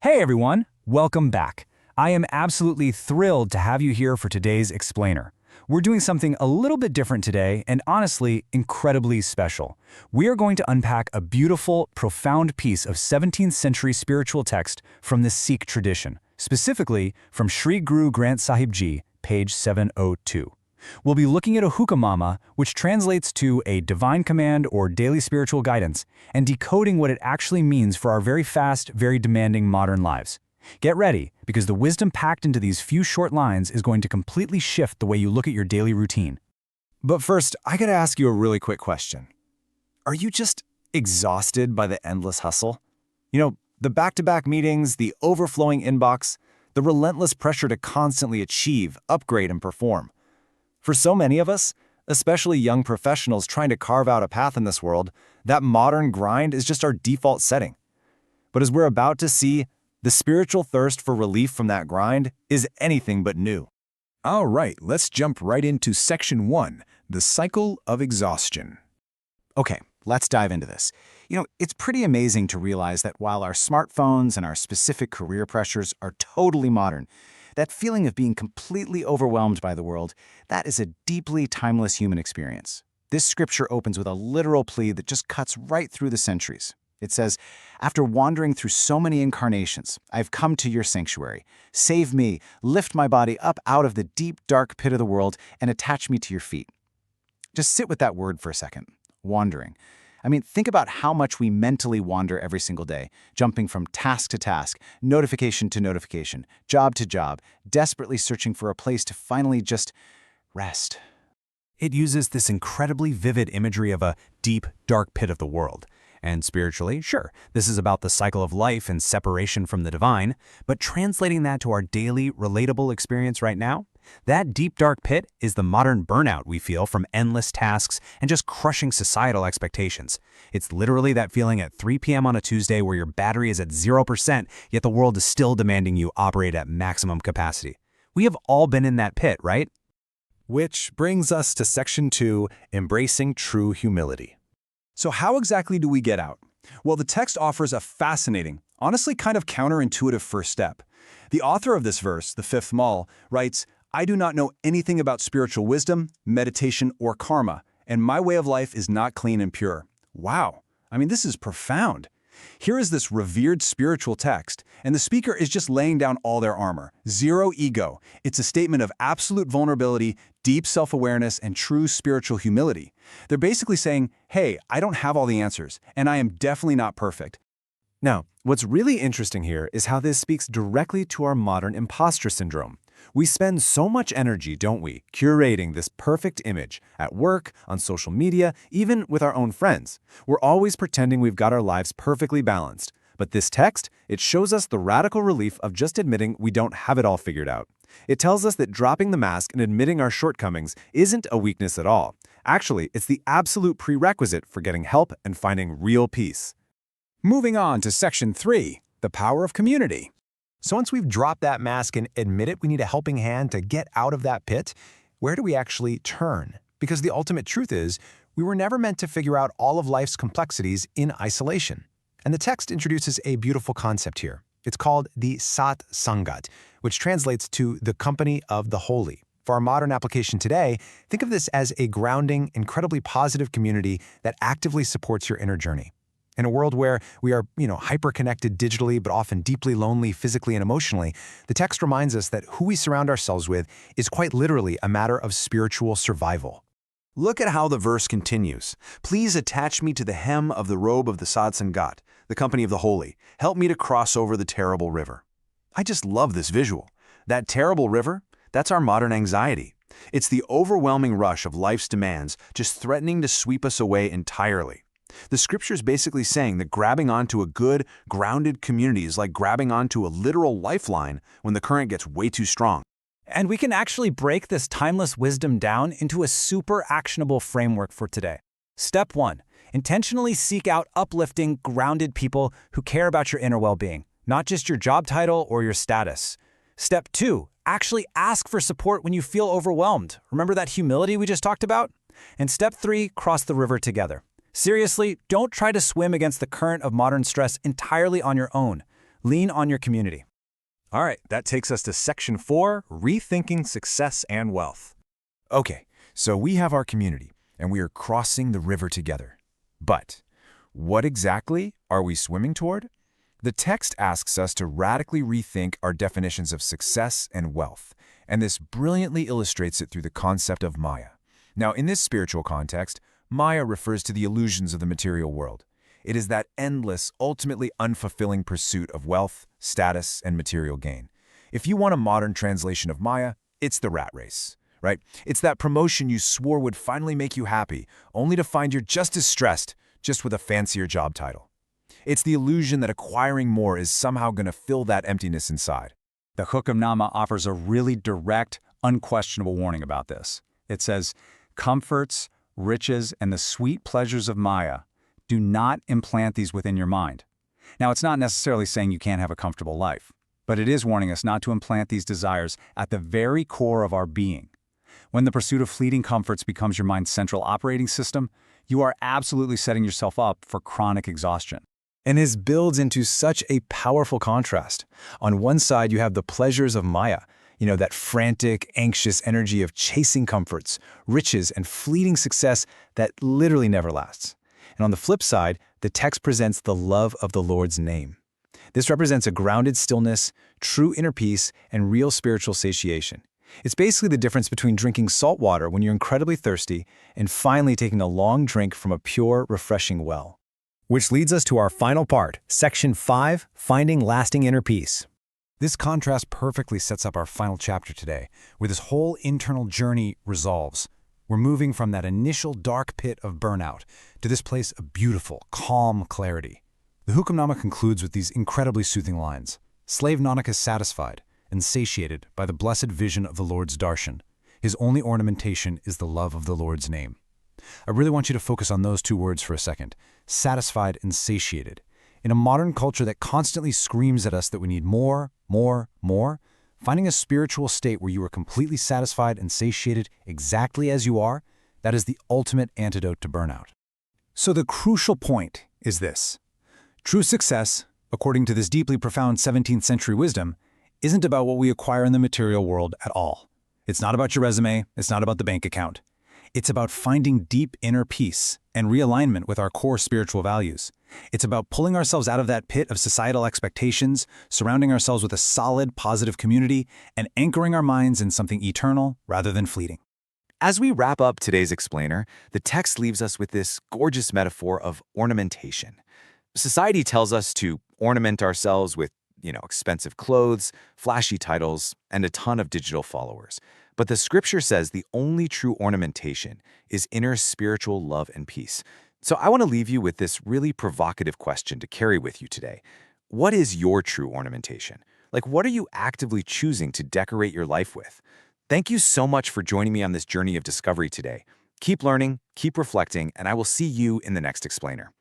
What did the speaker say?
Hey everyone, welcome back. I am absolutely thrilled to have you here for today's explainer. We're doing something a little bit different today and honestly incredibly special. We are going to unpack a beautiful, profound piece of 17th century spiritual text from the Sikh tradition, specifically from Sri Guru Granth Sahib Ji, page 702. We'll be looking at a Hukamnama, which translates to a divine command or daily spiritual guidance, and decoding what it actually means for our very fast, very demanding modern lives. Get ready, because the wisdom packed into these few short lines is going to completely shift the way you look at your daily routine. But first, I gotta ask you a really quick question. Are you just exhausted by the endless hustle? The back-to-back meetings, the overflowing inbox, the relentless pressure to constantly achieve, upgrade, and perform. For so many of us, especially young professionals trying to carve out a path in this world, that modern grind is just our default setting. But as we're about to see, the spiritual thirst for relief from that grind is anything but new. All right, let's jump right into Section 1, the cycle of exhaustion. Okay, let's dive into this. It's pretty amazing to realize that while our smartphones and our specific career pressures are totally modern, that feeling of being completely overwhelmed by the world, that is a deeply timeless human experience. This scripture opens with a literal plea that just cuts right through the centuries. It says, "After wandering through so many incarnations, I've come to your sanctuary. Save me, lift my body up out of the deep, dark pit of the world, and attach me to your feet." Just sit with that word for a second. Wandering. Think about how much we mentally wander every single day, jumping from task to task, notification to notification, job to job, desperately searching for a place to finally just rest. It uses this incredibly vivid imagery of a deep, dark pit of the world. And spiritually, sure, this is about the cycle of life and separation from the divine, but translating that to our daily, relatable experience right now, that deep, dark pit is the modern burnout we feel from endless tasks and just crushing societal expectations. It's literally that feeling at 3 p.m. on a Tuesday where your battery is at 0%, yet the world is still demanding you operate at maximum capacity. We have all been in that pit, right? Which brings us to Section 2, embracing true humility. So how exactly do we get out? Well, the text offers a fascinating, honestly kind of counterintuitive first step. The author of this verse, the fifth Mehl, writes, "I do not know anything about spiritual wisdom, meditation, or karma, and my way of life is not clean and pure." Wow, this is profound. Here is this revered spiritual text, and the speaker is just laying down all their armor. Zero ego. It's a statement of absolute vulnerability, deep self-awareness, and true spiritual humility. They're basically saying, hey, I don't have all the answers, and I am definitely not perfect. Now, what's really interesting here is how this speaks directly to our modern imposter syndrome. We spend so much energy, don't we, curating this perfect image at work, on social media, even with our own friends. We're always pretending we've got our lives perfectly balanced. But this text, it shows us the radical relief of just admitting we don't have it all figured out. It tells us that dropping the mask and admitting our shortcomings isn't a weakness at all. Actually, it's the absolute prerequisite for getting help and finding real peace. Moving on to Section 3, the power of community. So once we've dropped that mask and admitted we need a helping hand to get out of that pit, where do we actually turn? Because the ultimate truth is, we were never meant to figure out all of life's complexities in isolation. And the text introduces a beautiful concept here. It's called the Saadh Sangat, which translates to the company of the holy. For our modern application today, think of this as a grounding, incredibly positive community that actively supports your inner journey. In a world where we are, hyper-connected digitally, but often deeply lonely physically and emotionally, the text reminds us that who we surround ourselves with is quite literally a matter of spiritual survival. Look at how the verse continues. "Please attach me to the hem of the robe of the Saadh Sangat, the company of the holy. Help me to cross over the terrible river." I just love this visual. That terrible river, that's our modern anxiety. It's the overwhelming rush of life's demands just threatening to sweep us away entirely. The scripture's basically saying that grabbing onto a good, grounded community is like grabbing onto a literal lifeline when the current gets way too strong. And we can actually break this timeless wisdom down into a super actionable framework for today. Step 1. Intentionally seek out uplifting, grounded people who care about your inner well-being, not just your job title or your status. Step 2. Actually ask for support when you feel overwhelmed. Remember that humility we just talked about? And step 3. Cross the river together. Seriously, don't try to swim against the current of modern stress entirely on your own. Lean on your community. All right, that takes us to Section 4, Rethinking Success and Wealth. Okay, so we have our community, and we are crossing the river together. But what exactly are we swimming toward? The text asks us to radically rethink our definitions of success and wealth, and this brilliantly illustrates it through the concept of Maya. Now, in this spiritual context, Maya refers to the illusions of the material world. It is that endless, ultimately unfulfilling pursuit of wealth, status, and material gain. If you want a modern translation of Maya, it's the rat race, right? It's that promotion you swore would finally make you happy, only to find you're just as stressed, just with a fancier job title. It's the illusion that acquiring more is somehow going to fill that emptiness inside. The Hukamnama offers a really direct, unquestionable warning about this. It says, comforts, riches, and the sweet pleasures of Maya, do not implant these within your mind. Now, it's not necessarily saying you can't have a comfortable life, but it is warning us not to implant these desires at the very core of our being. When the pursuit of fleeting comforts becomes your mind's central operating system, you are absolutely setting yourself up for chronic exhaustion. And this builds into such a powerful contrast. On one side, you have the pleasures of Maya, that frantic, anxious energy of chasing comforts, riches, and fleeting success that literally never lasts. And on the flip side, the text presents the love of the Lord's name. This represents a grounded stillness, true inner peace, and real spiritual satiation. It's basically the difference between drinking salt water when you're incredibly thirsty and finally taking a long drink from a pure, refreshing well. Which leads us to our final part, Section 5, Finding Lasting Inner Peace. This contrast perfectly sets up our final chapter today, where this whole internal journey resolves. We're moving from that initial dark pit of burnout to this place of beautiful, calm clarity. The Hukamnama concludes with these incredibly soothing lines. Slave Nanak is satisfied and satiated by the blessed vision of the Lord's Darshan. His only ornamentation is the love of the Lord's name. I really want you to focus on those two words for a second, satisfied and satiated. In a modern culture that constantly screams at us that we need more, finding a spiritual state where you are completely satisfied and satiated exactly as you are, that is the ultimate antidote to burnout. So the crucial point is this. True success, according to this deeply profound 17th century wisdom, isn't about what we acquire in the material world at all. It's not about your resume, it's not about the bank account. It's about finding deep inner peace and realignment with our core spiritual values. It's about pulling ourselves out of that pit of societal expectations, surrounding ourselves with a solid, positive community, and anchoring our minds in something eternal rather than fleeting. As we wrap up today's explainer, the text leaves us with this gorgeous metaphor of ornamentation. Society tells us to ornament ourselves with, expensive clothes, flashy titles, and a ton of digital followers. But the scripture says the only true ornamentation is inner spiritual love and peace. So I want to leave you with this really provocative question to carry with you today. What is your true ornamentation? What are you actively choosing to decorate your life with? Thank you so much for joining me on this journey of discovery today. Keep learning, keep reflecting, and I will see you in the next explainer.